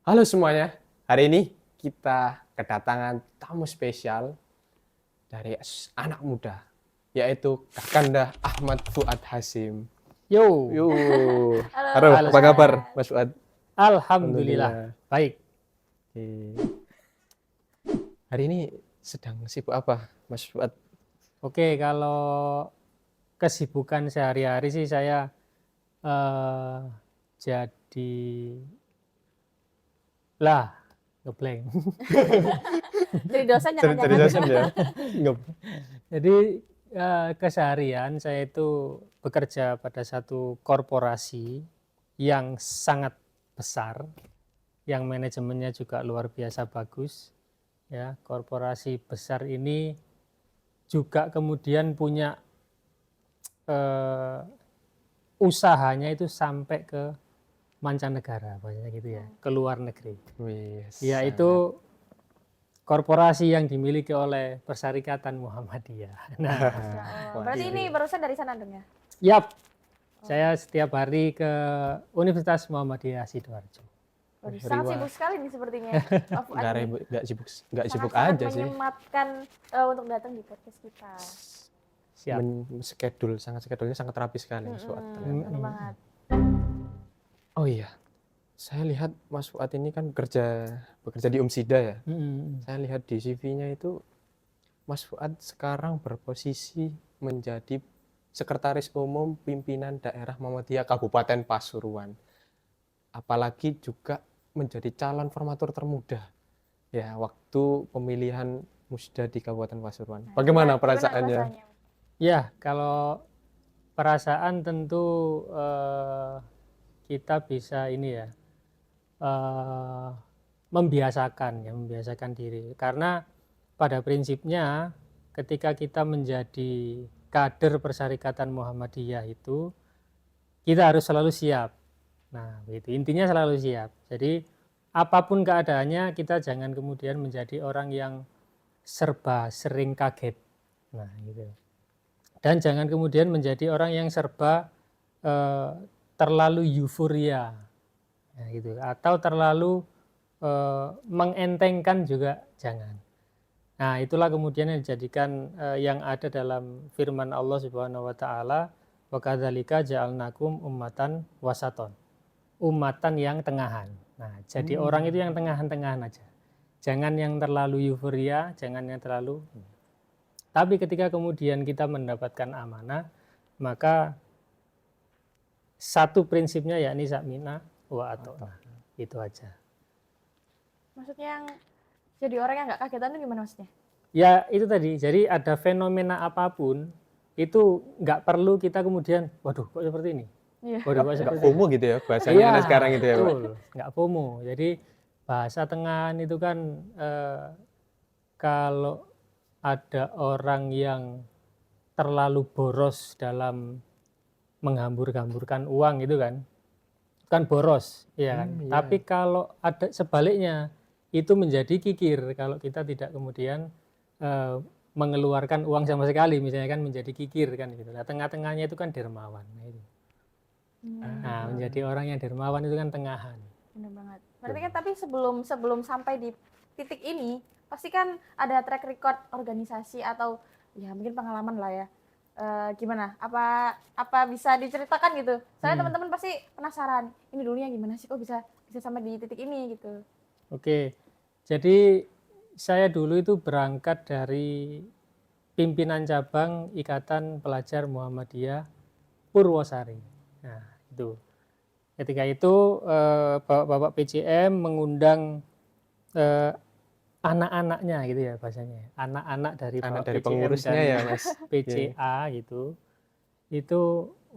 Halo semuanya, hari ini kita kedatangan tamu spesial dari anak muda, yaitu Kakanda Ahmad Fuad Hasyim. Yo, Yuk, Halo, halo, Halo apa semua. kabar Mas Fuad? Alhamdulillah. Baik. Oke. Hari ini sedang sibuk apa Mas Fuad? Oke, kalau kesibukan sehari-hari sih saya jadi ngeblank. Jadi dosen Jadi jangan-jangan. dosen ya? Jadi keseharian saya itu bekerja pada satu korporasi yang sangat besar, yang manajemennya juga luar biasa bagus. Ya, korporasi besar ini juga kemudian punya usahanya itu sampai ke mancanegara, banyak gitu ya, ke luar negeri. Wih, Yaitu korporasi yang dimiliki oleh Perserikatan Muhammadiyah. Nah, Masya Allah. Berarti ini barusan dari sana dong ya? yap, saya setiap hari ke Universitas Muhammadiyah Sidoarjo. Waduh, sangat sibuk sekali nih sepertinya. Pak Fuad nggak ini. ribut, nggak sibuk Sangat-sangat aja sih. menyematkan untuk datang di podcast kita. Siap. Skedulnya sangat rapi sekali Mas Fuad. Benar banget. Oh iya, saya lihat Mas Fuad ini kan bekerja di Umsida ya. Saya lihat di CV-nya itu Mas Fuad sekarang berposisi menjadi Sekretaris Umum Pimpinan Daerah Muhammadiyah Kabupaten Pasuruan. Apalagi juga menjadi calon formatur termuda ya waktu pemilihan Musda di Kabupaten Pasuruan. Bagaimana perasaannya? Ya, kalau perasaan tentu kita bisa ini ya, membiasakan diri. Karena pada prinsipnya ketika kita menjadi kader Perserikatan Muhammadiyah itu, kita harus selalu siap. Nah, begitu. Intinya selalu siap. Jadi apapun keadaannya, kita jangan kemudian menjadi orang yang serba sering kaget. Nah, gitu. Dan jangan kemudian menjadi orang yang serba terlalu euforia, ya, gitu. Atau terlalu mengentengkan juga jangan. Nah, itulah kemudian yang dijadikan yang ada dalam firman Allah Subhanahu wa taala, wa kadzalika ja'alnakum ummatan wasaton. Umatan yang tengahan. Nah, jadi orang itu yang tengahan-tengahan aja. Jangan yang terlalu euforia, jangan yang terlalu. Tapi ketika kemudian kita mendapatkan amanah, maka satu prinsipnya yakni sakmina wa atona. Itu aja. Maksudnya yang jadi orang yang nggak kagetan itu gimana maksudnya? Ya itu tadi, jadi ada fenomena apapun, itu nggak perlu kita kemudian, waduh kok seperti ini. Iya. Waduh kok Nggak seperti FOMO gitu ya bahasanya Iya, sekarang gitu ya Pak? betul, nggak FOMO. Jadi bahasa tengahan itu kan kalau ada orang yang terlalu boros dalam menghambur-hamburkan uang itu kan boros, ya kan. Iya. Tapi kalau ada sebaliknya itu menjadi kikir kalau kita tidak kemudian mengeluarkan uang sama sekali, misalnya kan menjadi kikir kan gitu. Nah, tengah-tengahnya itu kan dermawan. Nah, itu. Nah, menjadi orang yang dermawan itu kan tengahan. Benar banget. Berarti kan tapi sebelum sampai di titik ini, pasti kan ada track record organisasi atau ya mungkin pengalaman lah ya. Gimana? Apa bisa diceritakan gitu? Soalnya teman-teman pasti penasaran. Ini dulunya gimana sih kok bisa sampai di titik ini gitu. Oke. Jadi saya dulu itu berangkat dari pimpinan cabang Ikatan Pelajar Muhammadiyah Purwosari. Nah, itu. Ketika itu Bapak PCM mengundang anak-anaknya gitu ya bahasanya. Anak-anak dari Anak Bapak dari PCM pengurusnya dan ya Mas. PCA gitu. Itu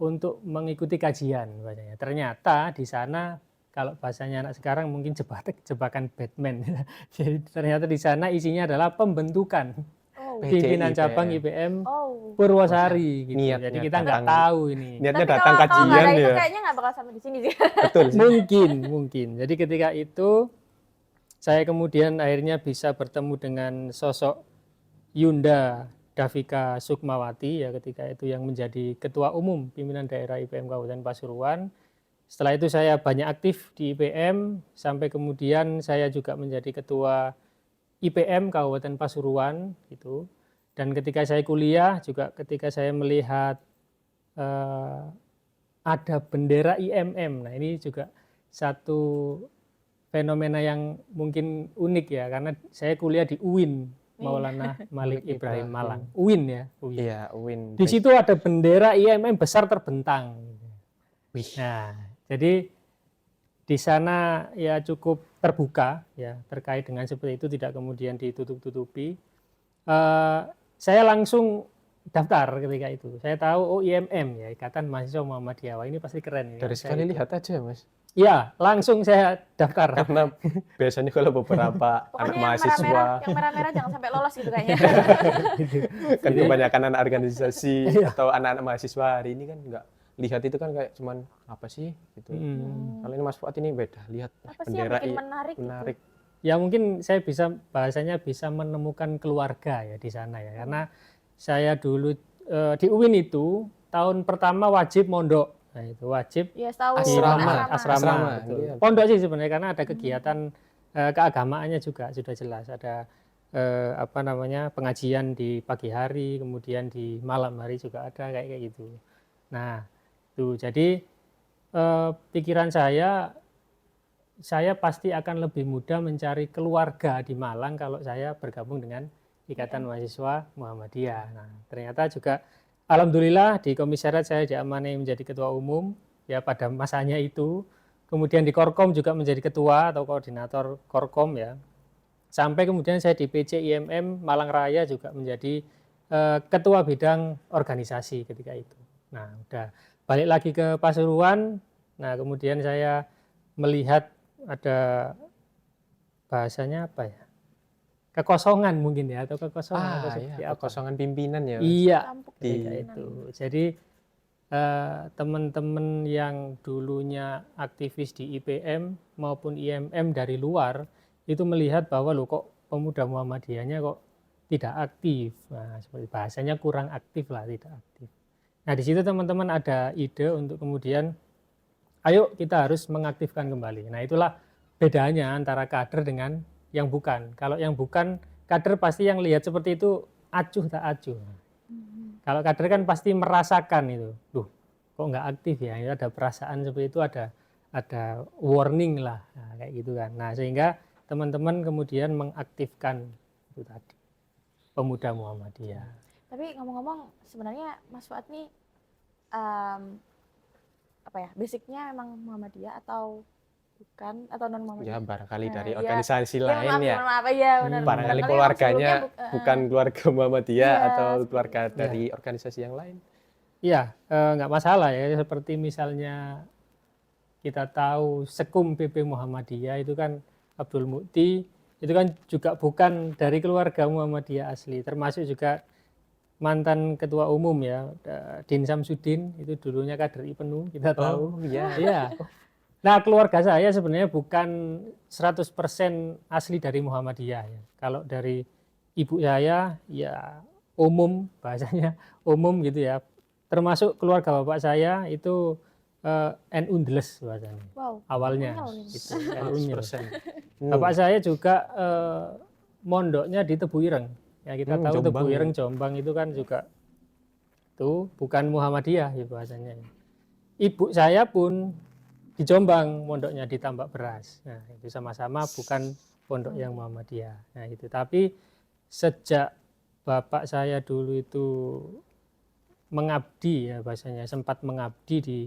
untuk mengikuti kajian bahasanya. Ternyata di sana kalau bahasanya anak sekarang mungkin jebakan Batman. Jadi ternyata di sana isinya adalah pembentukan pimpinan cabang IPM Purwosari gitu. Niatnya Jadi kita nggak datang- tahu ini. Niatnya Tapi datang kalau nggak kajian ada itu ya. kayaknya nggak bakal sampai di sini sih. Betul sih. Mungkin. Jadi ketika itu saya kemudian akhirnya bisa bertemu dengan sosok Yunda Davika Sukmawati ya ketika itu yang menjadi ketua umum pimpinan daerah IPM Kabupaten Pasuruan. Setelah itu saya banyak aktif di IPM sampai kemudian saya juga menjadi ketua IPM Kabupaten Pasuruan gitu. Dan ketika saya kuliah juga ketika saya melihat ada bendera IMM. Nah, ini juga satu fenomena yang mungkin unik ya karena saya kuliah di UIN Maulana Malik Ibrahim Malang. UIN ya, UIN. Iya, UIN. Di situ ada bendera IMM besar terbentang. Wih. Nah, jadi di sana ya cukup terbuka ya terkait dengan seperti itu, tidak kemudian ditutup-tutupi. Saya langsung daftar ketika itu. Saya tahu IMM ya, Ikatan Mahasiswa Muhammadiyah. Wah, ini pasti keren. Dari sekali lihat aja, Mas. Ya, langsung saya daftar. Karena biasanya kalau beberapa anak mahasiswa yang merah-merah jangan sampai lolos gitu kayaknya. kan kebanyakan anak organisasi atau anak-anak mahasiswa hari ini kan nggak lihat itu kan kayak cuman apa sih gitu. Kalau ini Mas Fuad ini beda, lihat Apa sih bendera yang bikin menarik gitu? Ya mungkin saya bahasanya bisa menemukan keluarga ya di sana ya. Karena saya dulu di UIN itu tahun pertama wajib mondok. Nah, itu wajib Ya, asrama. Betul. Pondok sih sebenarnya karena ada kegiatan keagamaannya juga sudah jelas. Ada pengajian di pagi hari, kemudian di malam hari juga ada kayak gitu. Nah, tuh jadi pikiran saya pasti akan lebih mudah mencari keluarga di Malang kalau saya bergabung dengan Ikatan Mahasiswa Muhammadiyah. Nah, ternyata juga alhamdulillah di komisariat saya diamanai menjadi ketua umum ya pada masanya itu. Kemudian di Korkom juga menjadi ketua atau koordinator Korkom ya. Sampai kemudian saya di PC IMM Malang Raya juga menjadi ketua bidang organisasi ketika itu. Nah, udah balik lagi ke Pasuruan. Nah, kemudian saya melihat ada bahasanya apa ya? Kekosongan mungkin ya atau kekosongan atau seperti apa? Kekosongan pimpinan ya. Iya, ketika itu. Jadi teman-teman yang dulunya aktivis di IPM maupun IMM dari luar itu melihat bahwa loh kok pemuda Muhammadiyahnya kok tidak aktif. Nah, seperti bahasanya kurang aktif lah, tidak aktif. Nah, di situ teman-teman ada ide untuk kemudian ayo kita harus mengaktifkan kembali. Nah, itulah bedanya antara kader dengan yang bukan. Kalau yang bukan, kader pasti yang lihat seperti itu acuh tak acuh. Kalau kader kan pasti merasakan itu, loh kok nggak aktif ya, ada perasaan seperti itu, ada warning lah, nah, kayak gitu kan. Nah, sehingga teman-teman kemudian mengaktifkan itu tadi, pemuda Muhammadiyah. Tapi ngomong-ngomong, sebenarnya Mas Fuad nih basicnya memang Muhammadiyah atau bukan atau non Muhammadiyah? Ya barangkali dari organisasi lain ya. Benar. Barangkali keluarganya bukan keluarga Muhammadiyah atau keluarga dari organisasi yang lain. Iya, nggak masalah ya. Seperti misalnya kita tahu Sekum PP Muhammadiyah itu kan Abdul Mukti, itu kan juga bukan dari keluarga Muhammadiyah asli. Termasuk juga mantan ketua umum ya, Din Samsudin, itu dulunya kader IPENU, kita tahu. Oh iya. Iya. Nah, keluarga saya sebenarnya bukan 100% asli dari Muhammadiyah ya. Kalau dari ibu saya ya umum, bahasanya umum gitu ya. Termasuk keluarga bapak saya itu NU Ndeles bahasanya. Wow. Awalnya gitu, NU Ndeles. 100%. Bapak saya juga mondoknya di Tebu Ireng. Ya kita tahu Tebu Ireng Jombang itu kan juga itu bukan Muhammadiyah ya bahasanya. Ibu saya pun di Jombang mondoknya di Tambak Beras. Nah, itu sama-sama bukan pondok yang Muhammadiyah. Nah, itu tapi sejak bapak saya dulu itu mengabdi ya bahasanya, sempat mengabdi di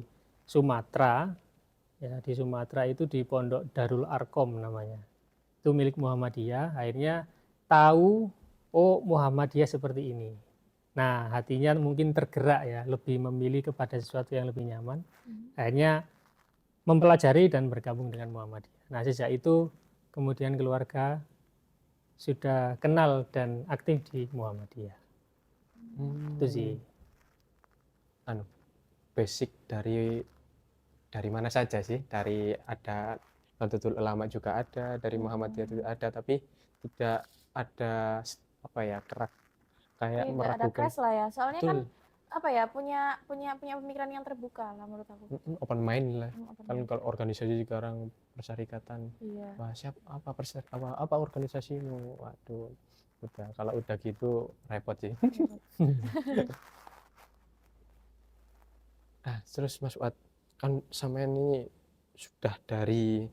Sumatera. Ya, di Sumatera itu di Pondok Darul Arkom namanya. Itu milik Muhammadiyah, akhirnya tahu oh Muhammadiyah seperti ini. Nah, hatinya mungkin tergerak ya, lebih memilih kepada sesuatu yang lebih nyaman. Akhirnya mempelajari dan bergabung dengan Muhammadiyah. Nah, sejak itu kemudian keluarga sudah kenal dan aktif di Muhammadiyah. Itu sih. Basic dari mana saja sih? Dari ada Nahdlatul Ulama juga ada, dari Muhammadiyah juga ada, tapi tidak ada apa ya kerak kayak tidak meragukan. ada crash lah ya. Soalnya kan apa ya, punya pemikiran yang terbuka lah menurut aku. Open mind lah. Open Kan mind. kalau organisasi sekarang persyarikatan, Iya. wah apa organisasimu, waduh, udah kalau udah gitu repot sih. Nah, terus Mas Fuad, kan sampean ini sudah dari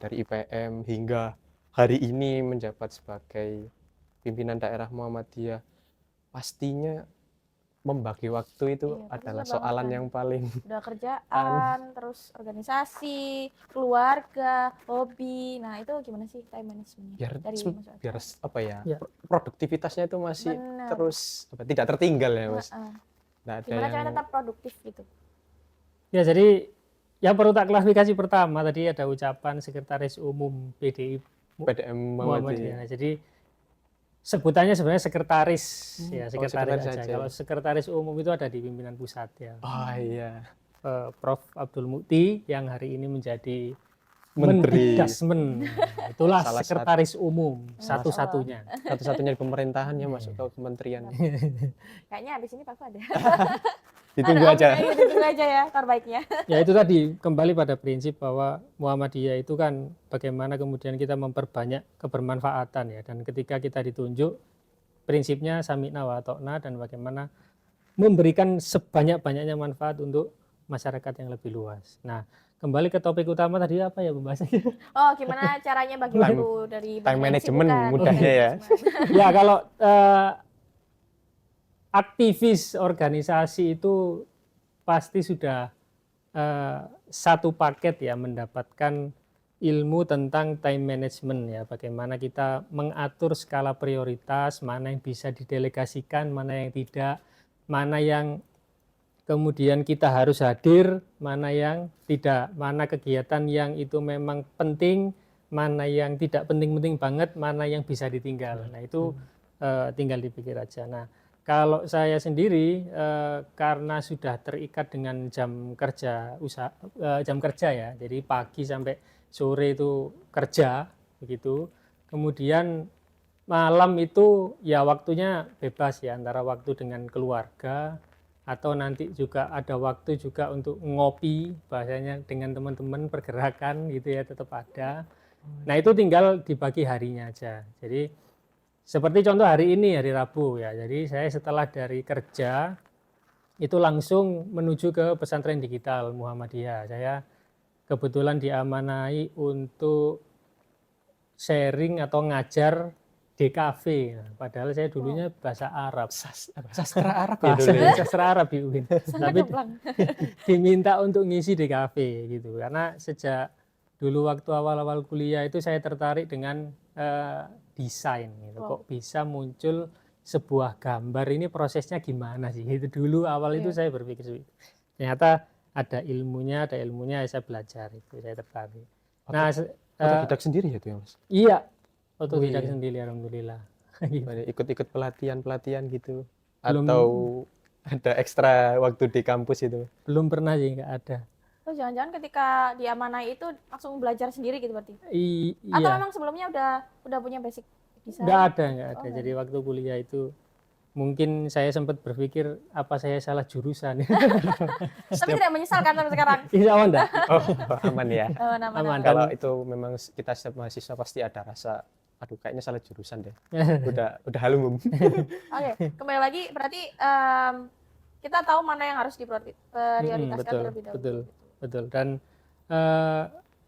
dari IPM hingga hari ini menjabat sebagai pimpinan daerah Muhammadiyah, pastinya membagi waktu itu Iya, adalah pastinya banget soalan kan. yang paling Udah kerjaan, terus organisasi, keluarga, hobi. Nah, itu gimana sih time managementnya biar dari Mas Fuad? biar Ya. produktivitasnya itu masih Bener. terus tidak tertinggal ya Mas. Heeh. Nggak ada Gimana caranya yang tetap produktif gitu? Ya, jadi yang perlu tak klarifikasi pertama tadi ada ucapan Sekretaris Umum PDI PDM Muhammadiyah. Muhammadiyah. Jadi sebutannya sebenarnya sekretaris, ya Oh, sekretaris sekretaris aja. aja. Kalau sekretaris umum itu ada di pimpinan pusat ya. Oh iya, Prof. Abdul Mukti yang hari ini menjadi Menteri. Mendikdasmen. Itulah Salah sekretaris umum Masya satu-satunya. satu-satunya di pemerintahan yang masuk ke kementerian. Kayaknya habis ini Pak ada. Ditunggu aja. Ayo, ditunggu aja ya terbaiknya. Ya itu tadi kembali pada prinsip bahwa Muhammadiyah itu kan bagaimana kemudian kita memperbanyak kebermanfaatan ya, dan ketika kita ditunjuk prinsipnya sami'na wa ta'na dan bagaimana memberikan sebanyak-banyaknya manfaat untuk masyarakat yang lebih luas. Nah, kembali ke topik utama tadi apa ya pembahasannya? Oh, gimana caranya bagi waktu dari Time banyak management kesibukan, mudahnya ya. Ya kalau aktivis organisasi itu pasti sudah satu paket ya mendapatkan ilmu tentang time management ya, bagaimana kita mengatur skala prioritas, mana yang bisa didelegasikan, mana yang tidak, mana yang kemudian kita harus hadir, mana yang tidak, mana kegiatan yang itu memang penting, mana yang tidak penting-penting banget, mana yang bisa ditinggal. Nah itu tinggal dipikir aja. Nah kalau saya sendiri karena sudah terikat dengan jam kerja ya, jadi pagi sampai sore itu kerja begitu. Kemudian malam itu ya waktunya bebas ya, antara waktu dengan keluarga atau nanti juga ada waktu juga untuk ngopi, bahasanya dengan teman-teman pergerakan gitu ya, tetap ada. Nah itu tinggal dibagi harinya aja. Jadi seperti contoh hari ini, hari Rabu ya. Jadi saya setelah dari kerja itu langsung menuju ke pesantren digital Muhammadiyah. Saya kebetulan diamanai untuk sharing atau ngajar DKV. Nah, padahal saya dulunya bahasa Arab. Sastra Arab ya Bahasa dulu ya. sastra Arab di UIN. Tapi diminta untuk ngisi DKV gitu. Karena sejak dulu waktu awal-awal kuliah itu saya tertarik dengan desain gitu. Kok bisa muncul sebuah gambar, ini prosesnya gimana sih? Itu dulu awal itu saya berpikir seperti itu. Ternyata ada ilmunya saya belajar itu, saya tertarik. Nah, otodidak sendiri ya tuh ya Mas? Iya, otodidak sendiri alhamdulillah. Ikut-ikut pelatihan gitu atau ada ekstra waktu di kampus itu? Belum pernah sih, nggak ada. Oh, jangan-jangan ketika diamanai itu langsung belajar sendiri gitu berarti? Iya. Atau memang sebelumnya udah punya basic desain? Nggak ada. Jadi waktu kuliah itu mungkin saya sempat berpikir apa saya salah jurusan. Tapi tidak menyesal kan sampai sekarang? Insya Allah enggak. Oh, aman ya. Aman. Kalau itu memang kita setiap mahasiswa pasti ada rasa, aduh kayaknya salah jurusan deh. Udah halum. Oke, kembali lagi berarti kita tahu mana yang harus diprioritaskan terlebih dahulu. Betul. Dan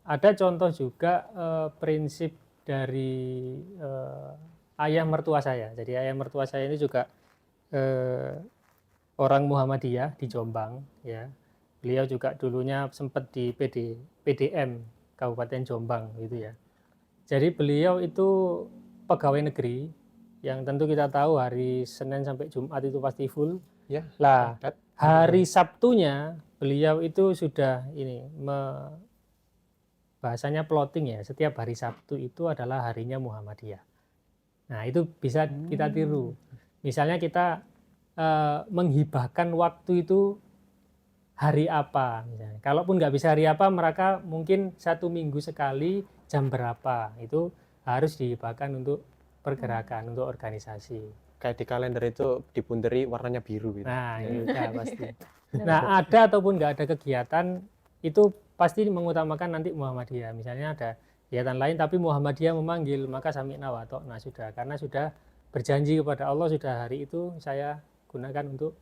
ada contoh juga prinsip dari ayah mertua saya. Jadi ayah mertua saya ini juga orang Muhammadiyah di Jombang ya. Beliau juga dulunya sempat di PDM Kabupaten Jombang gitu ya. Jadi beliau itu pegawai negeri yang tentu kita tahu hari Senin sampai Jumat itu pasti full. Ya. Lah, hari Sabtunya beliau itu sudah bahasanya plotting ya. Setiap hari Sabtu itu adalah harinya Muhammadiyah. Nah, itu bisa kita tiru. Misalnya kita menghibahkan waktu itu hari apa misalnya. Kalaupun nggak bisa hari apa, mereka mungkin 1 minggu sekali jam berapa itu harus dihibahkan untuk pergerakan, untuk organisasi. kayak di kalender itu dibunderi warnanya biru gitu. Nah, Ya. ini udah pasti. Nah, ada ataupun nggak ada kegiatan itu pasti mengutamakan nanti Muhammadiyah. Misalnya ada kegiatan lain tapi Muhammadiyah memanggil, maka sami'na wa ata'na sudah, karena sudah berjanji kepada Allah sudah hari itu saya gunakan untuk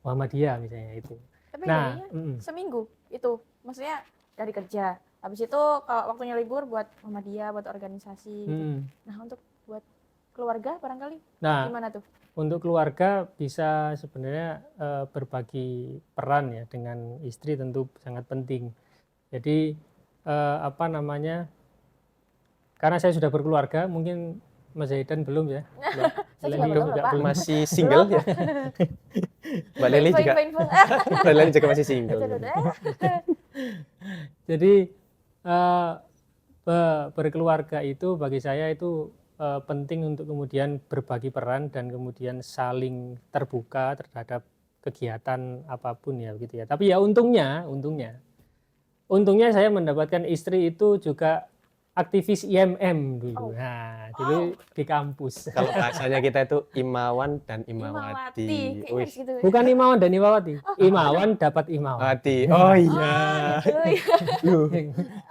Muhammadiyah misalnya itu. Tapi Nah, jadinya seminggu itu, maksudnya dari kerja. Habis itu kalau waktunya libur buat Muhammadiyah, buat organisasi gitu. Nah, untuk buat keluarga barangkali Nah, gimana tuh? untuk keluarga bisa sebenarnya berbagi peran ya dengan istri tentu sangat penting. Jadi apa namanya? Karena saya sudah berkeluarga, mungkin Mas Zaidan belum ya. Saya juga belum, Pak. Masih single ya. Mbak Leli juga. Info. Mbak Leli juga masih single. Jadi berkeluarga itu bagi saya itu penting untuk kemudian berbagi peran dan kemudian saling terbuka terhadap kegiatan apapun ya begitu ya. Tapi ya untungnya saya mendapatkan istri itu juga aktivis IMM dulu. Nah, dulu di kampus. Kalau bahasanya kita itu Imawan dan Imawati. Kayaknya Wih, gitu. Bukan Imawan dan Imawati. Imawan dapat Imawati. Oh iya. Gitu ya. Loh,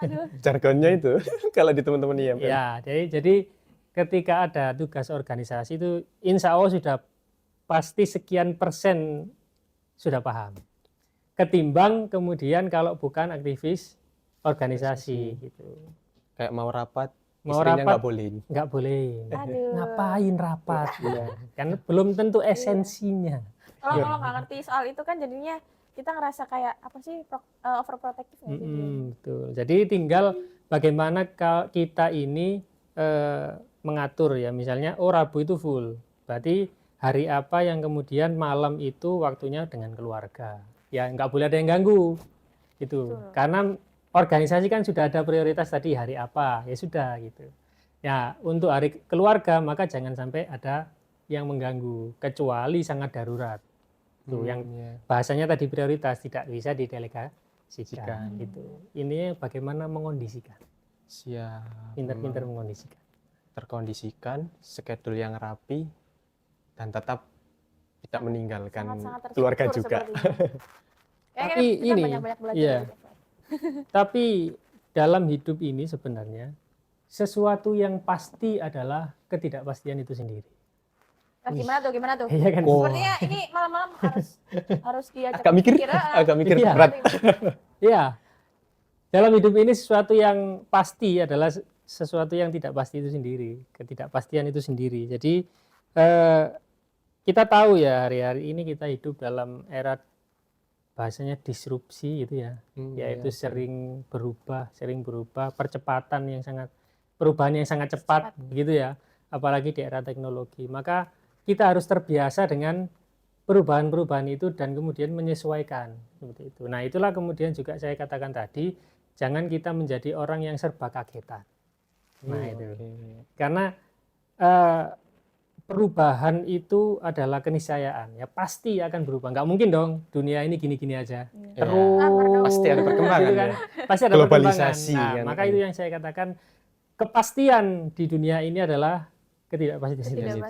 Aduh. jargonnya itu kalau di teman-teman IMM. Ya, jadi ketika ada tugas organisasi itu insya Allah sudah pasti sekian persen sudah paham. Ketimbang kemudian kalau bukan aktivis organisasi gitu. Kayak mau rapat, Mau istrinya rapat, nggak boleh. nggak boleh. Aduh. Ngapain rapat? Ya. Kan belum tentu esensinya. Kalau nggak ngerti soal itu kan jadinya kita ngerasa kayak apa sih overprotective nggak sih? Betul. Jadi tinggal bagaimana kita ini mengatur ya. Misalnya, Rabu itu full. Berarti hari apa yang kemudian malam itu waktunya dengan keluarga. Ya nggak boleh ada yang ganggu. Gitu. Betul. Karena organisasi kan sudah ada prioritas tadi hari apa. Ya sudah gitu. Ya untuk hari keluarga maka jangan sampai ada yang mengganggu. Kecuali sangat darurat. Tuh yang bahasanya tadi prioritas tidak bisa didelegasikan gitu. Ini bagaimana mengondisikan. Siap. Pintar-pintar mengondisikan. Terkondisikan, schedule yang rapi, dan tetap tidak meninggalkan Sangat keluarga terstruktur juga. sepertinya. Tapi Kita ini, banyak-banyak belajar iya. dari Pak. Tapi dalam hidup ini sebenarnya sesuatu yang pasti adalah ketidakpastian itu sendiri. Nah, gimana tuh? Iya kan? Sepertinya ini malam-malam harus diajak Agak mikir Iya. berat. Iya. Dalam hidup ini sesuatu yang pasti adalah sesuatu yang tidak pasti itu sendiri, ketidakpastian itu sendiri. Jadi kita tahu ya hari-hari ini kita hidup dalam era bahasanya disrupsi gitu ya, yaitu sering berubah, percepatan yang sangat perubahan yang sangat cepat begitu ya, apalagi di era teknologi. Maka kita harus terbiasa dengan perubahan-perubahan itu dan kemudian menyesuaikan seperti itu. Nah, itulah kemudian juga saya katakan tadi, jangan kita menjadi orang yang serba kagetan. Nah, itu. Karena perubahan itu adalah keniscayaan, ya pasti akan berubah. Nggak mungkin dong dunia ini gini-gini aja. Terus pasti ada perkembangan gitu kan? ya. Pasti ada Globalisasi perkembangan. Nah, kan. maka itu yang saya katakan kepastian di dunia ini adalah ketidakpastian.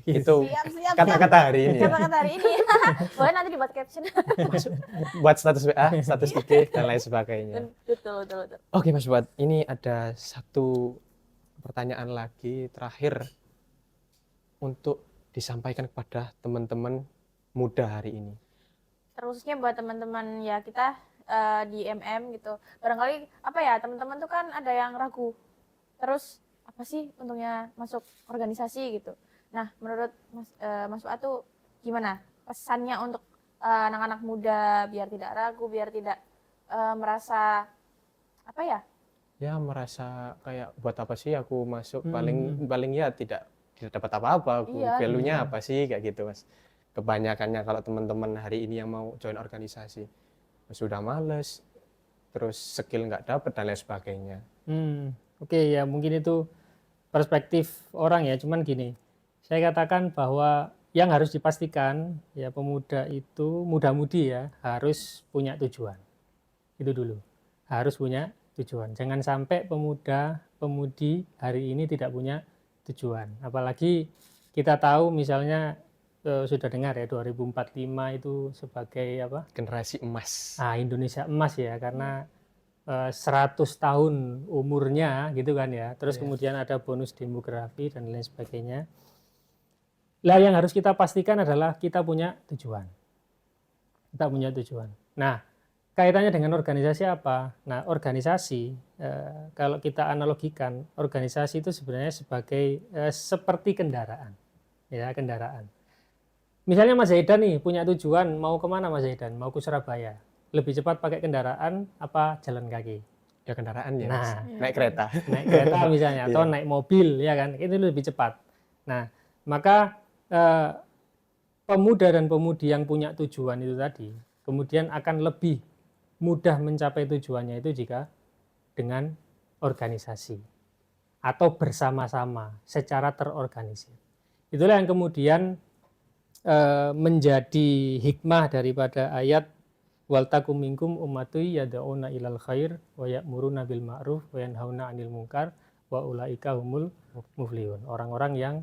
Itu Siap. kata-kata hari ini. Kata-kata hari ini. Boleh nanti dibuat caption. Buat status WA, status IG dan lain sebagainya. Betul. Oke Mas Fuad, ini ada satu pertanyaan lagi terakhir untuk disampaikan kepada teman-teman muda hari ini. Terusnya buat teman-teman ya kita di MM gitu. Barangkali apa ya, teman-teman tuh kan ada yang ragu. Terus apa sih untungnya masuk organisasi gitu. Nah, menurut Mas Fuad tuh gimana pesannya untuk anak-anak muda biar tidak ragu, biar tidak merasa apa ya? Ya merasa kayak buat apa sih aku masuk, paling ya tidak dapat apa-apa, aku value-nya apa sih kayak gitu Mas. Kebanyakannya kalau teman-teman hari ini yang mau join organisasi sudah males, terus skill nggak dapat dan lain sebagainya. Oke, ya mungkin itu perspektif orang ya, cuman gini, saya katakan bahwa yang harus dipastikan ya pemuda itu, muda-mudi ya harus punya tujuan. Itu dulu, harus punya tujuan. Jangan sampai pemuda-pemudi hari ini tidak punya tujuan. Apalagi kita tahu misalnya sudah dengar ya 2045 itu sebagai apa? Generasi emas. Indonesia emas ya, karena 100 tahun umurnya gitu kan ya. Terus kemudian ada bonus demografi dan lain sebagainya. Lah yang harus kita pastikan adalah kita punya tujuan. Kita punya tujuan. Nah, kaitannya dengan organisasi apa? Nah, organisasi kalau kita analogikan, organisasi itu sebenarnya sebagai seperti kendaraan. Ya, kendaraan. Misalnya Mas Zaidan nih punya tujuan mau kemana Mas Zaidan? Mau ke Surabaya. Lebih cepat pakai kendaraan apa jalan kaki? Ya kendaraan ya, Nah, Mas. Naik kereta. Naik kereta misalnya atau naik mobil ya kan, itu lebih cepat. Nah, maka pemuda dan pemudi yang punya tujuan itu tadi kemudian akan lebih mudah mencapai tujuannya itu jika dengan organisasi atau bersama-sama secara terorganisir. Itulah yang kemudian menjadi hikmah daripada ayat wal takum minkum ummatu yad'una ilal khair wa ya'muruna bil ma'ruf wa yanhauna 'anil munkar wa ulaika humul muflihun. Orang-orang yang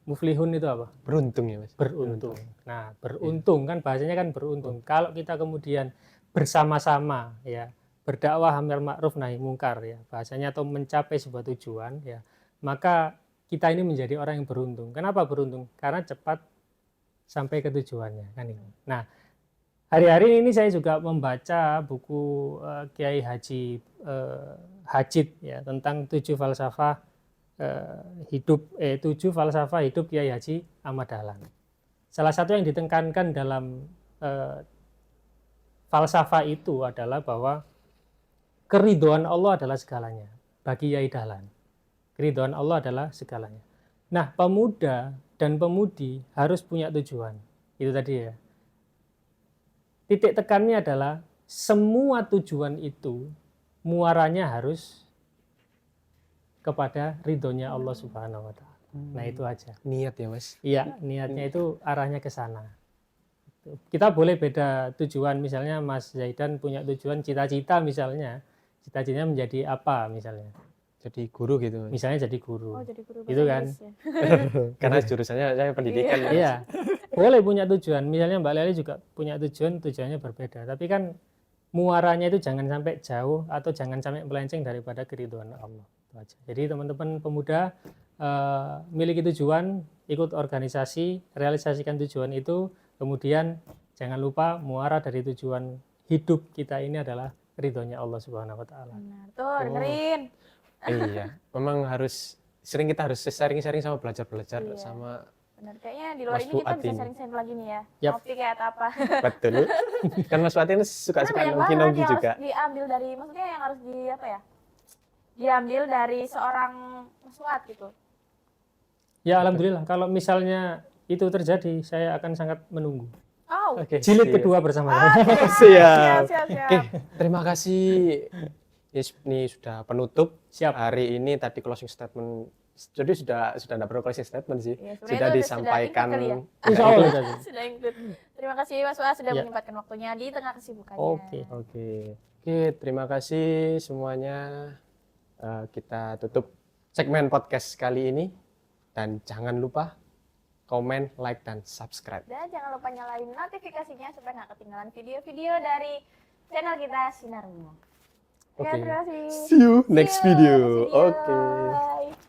muflihun itu apa? Beruntung ya, Mas. Beruntung. Nah, beruntung kan bahasanya kan beruntung. Kalau kita kemudian bersama-sama ya berdakwah amar ma'ruf nahi mungkar ya bahasanya atau mencapai sebuah tujuan ya, maka kita ini menjadi orang yang beruntung. Kenapa beruntung? Karena cepat sampai ke tujuannya kan ini. Nah, hari-hari ini saya juga membaca buku Kiai Haji Hajid ya tentang 7 falsafah hidup 7 falsafah hidup Kiai Haji Ahmad Dahlan. Salah satu yang ditekankan dalam falsafah itu adalah bahwa keridhaan Allah adalah segalanya bagi Kiai Dahlan. Keridhaan Allah adalah segalanya. Nah, pemuda dan pemudi harus punya tujuan. Itu tadi ya. Titik tekannya adalah semua tujuan itu muaranya harus kepada ridhonya Allah Subhanahu wa taala. Nah, itu aja. Niat ya, Mas. Iya, niatnya itu arahnya ke sana. Kita boleh beda tujuan, misalnya Mas Zaidan punya tujuan cita-cita misalnya. Cita-citanya menjadi apa misalnya? Jadi guru gitu, Mas. Misalnya jadi guru. Oh, jadi guru Itu kan. ya. Karena jurusannya saya pendidikan. Ya, Mas. Iya. Boleh punya tujuan. Misalnya Mbak Leli juga punya tujuan, tujuannya berbeda. Tapi kan muaranya itu jangan sampai jauh atau jangan sampai melenceng daripada keridhaan Allah. Itu aja. Jadi teman-teman pemuda miliki tujuan, ikut organisasi, realisasikan tujuan itu, kemudian jangan lupa muara dari tujuan hidup kita ini adalah ridhonya Allah Subhanahu wa taala. Benar. Tuh, dengerin. Iya, memang kita harus sharing-sharing sama belajar-belajar Iya. sama. Benar. Kayaknya di luar Mas ini kita Fuad bisa ini. sharing-sharing lagi nih ya. Yap. Kopi kayak atau apa. Betul. Kan Mas Fuad ini suka-suka Banyak banget nongki-nongki yang juga. harus diambil dari, maksudnya yang harus di apa ya? Diambil dari seorang Mas Fuad gitu. Ya alhamdulillah kalau misalnya itu terjadi saya akan sangat menunggu. Oh. Oke, Jilid siap. kedua bersama saya. Siap. Siap. Oke, terima kasih. Ini sudah penutup. Siap. Hari ini tadi closing statement. Jadi sudah tidak perlu closing statement sih. Iya, sebenarnya Sudah itu disampaikan. sudah include kali ya? Insya Allah tadi. Sudah include. Terima kasih Mas Fuad sudah Ya. menyempatkan waktunya di tengah kesibukannya. Oke. Oke, terima kasih semuanya. Kita tutup segmen podcast kali ini. Dan jangan lupa komen, like, dan subscribe. Dan jangan lupa nyalain notifikasinya supaya nggak ketinggalan video-video dari channel kita Sinar Umo. Oke, Oke. terima kasih. See you next See you video. next Oke. Bye.